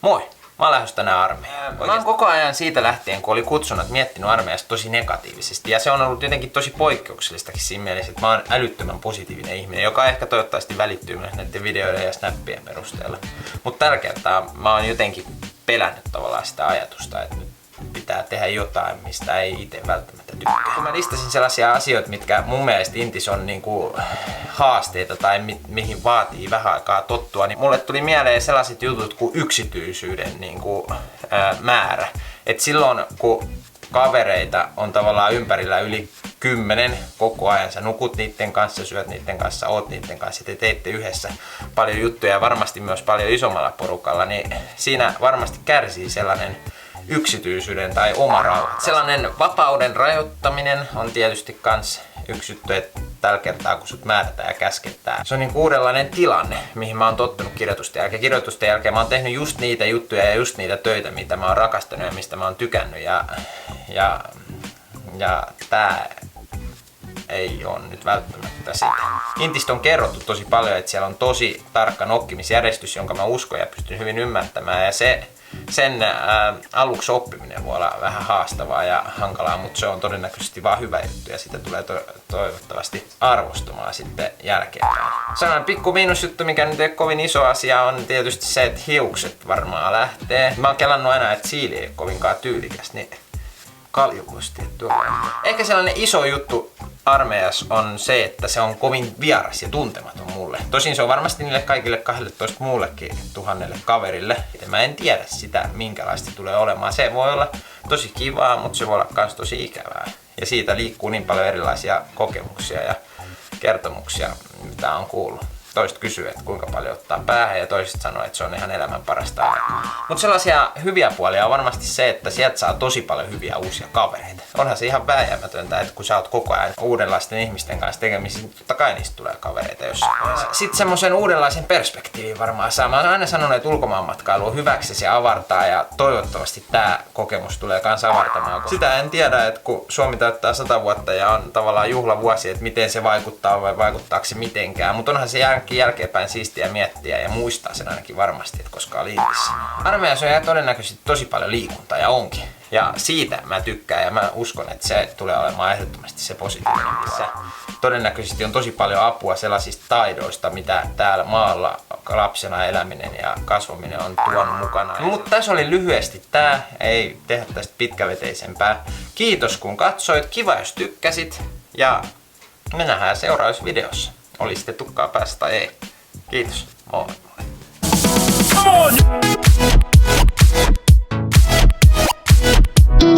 Moi! Mä oon lähdössä tänään armeijaan. Mä oon koko ajan siitä lähtien, kun oli kutsunnat, miettinyt armeijasta tosi negatiivisesti. Ja se on ollut jotenkin tosi poikkeuksellistakin siinä mielessä, että mä oon älyttömän positiivinen ihminen, joka ehkä toivottavasti välittyy myös näiden videoiden ja snappien perusteella. Mutta tällä kertaa mä oon jotenkin pelännyt tavallaan sitä ajatusta, että nyt pitää tehdä jotain, mistä ei itse välttämättä tykkää. Kun mä listasin sellaisia asioita, mitkä mun mielestä Intis on niinku haasteita tai mihin vaatii vähän aikaa tottua, niin mulle tuli mieleen sellaiset jutut kuin yksityisyyden niinku, määrä. Et silloin kun kavereita on tavallaan ympärillä yli 10 koko ajan, sä nukut niiden kanssa, syöt niiden kanssa, oot niiden kanssa, te teette yhdessä paljon juttuja ja varmasti myös paljon isommalla porukalla, niin siinä varmasti kärsii sellainen yksityisyyden tai oma rauha. Sellainen vapauden rajoittaminen on tietysti kans yksi juttu, että tällä kertaa kun sut määrätään ja käsketään. Se on niinku uudenlainen tilanne, mihin mä oon tottunut kirjoitusten jälkeen. Kirjoitusten jälkeen mä oon tehnyt just niitä juttuja ja just niitä töitä, mitä mä oon rakastanut ja mistä mä oon tykännyt. Ja tää ei ole nyt välttämättä sitä. Intistä on kerrottu tosi paljon, että siellä on tosi tarkka nokkimisjärjestys, jonka mä uskon ja pystyn hyvin ymmärtämään. Ja sen aluksi oppiminen voi olla vähän haastavaa ja hankalaa, mutta se on todennäköisesti vaan hyvä juttu ja sitä tulee toivottavasti arvostumaan sitten jälkeenpäin. Sellainen pikku miinusjuttu, mikä nyt ei kovin iso asia, on tietysti se, että hiukset varmaan lähtee. Mä oon kelannut aina, että siili ei ole kovinkaan tyylikäs, niin kaljukosti. Ehkä sellainen iso juttu armeijassa on se, että se on kovin vieras ja tuntematon mulle. Tosin se on varmasti niille kaikille 12 muullekin 1000 kaverille. Mä en tiedä sitä, minkälaista tulee olemaan. Se voi olla tosi kivaa, mutta se voi olla myös tosi ikävää. Ja siitä liikkuu niin paljon erilaisia kokemuksia ja kertomuksia, mitä on kuullut. Toiset kysyy, että kuinka paljon ottaa päähän ja toiset sanoo, että se on ihan elämän parasta aikaa. Mutta sellaisia hyviä puolia on varmasti se, että sieltä saa tosi paljon hyviä uusia kavereita. Onhan se ihan vääjäämätöntä, että kun sä oot koko ajan uudenlaisten ihmisten kanssa tekemisissä, niin totta kai niistä tulee kavereita jossain vaiheessa. Sitten semmoisen uudenlaisen perspektiivin varmaan saa. Mä oon aina sanonut, että ulkomaanmatkailu on hyväksi, se avartaa ja toivottavasti tää kokemus tulee kans avartamaan. Sitä en tiedä, että kun Suomi täyttää 100 vuotta ja on tavallaan juhlavuosi, että miten se vaikuttaa vai vaikuttaako se mitenkään. Mutta onhan se jälkeenpäin siistiä miettiä ja muistaa sen ainakin varmasti, että koska on Intissä. Armeijassa on todennäköisesti tosi paljon liikuntaa ja onkin. Ja siitä mä tykkään ja mä uskon, että se tulee olemaan ehdottomasti se positiivinen, missä todennäköisesti on tosi paljon apua sellaisista taidoista, mitä täällä maalla lapsena eläminen ja kasvaminen on tuonut mukana. Mutta tässä oli lyhyesti tää, ei tehdä tästä pitkäveteisempää. Kiitos kun katsoit, kiva jos tykkäsit ja me nähdään seuraavassa videossa. Oli sitten tukkaa päässä tai ei. Kiitos, moi moi.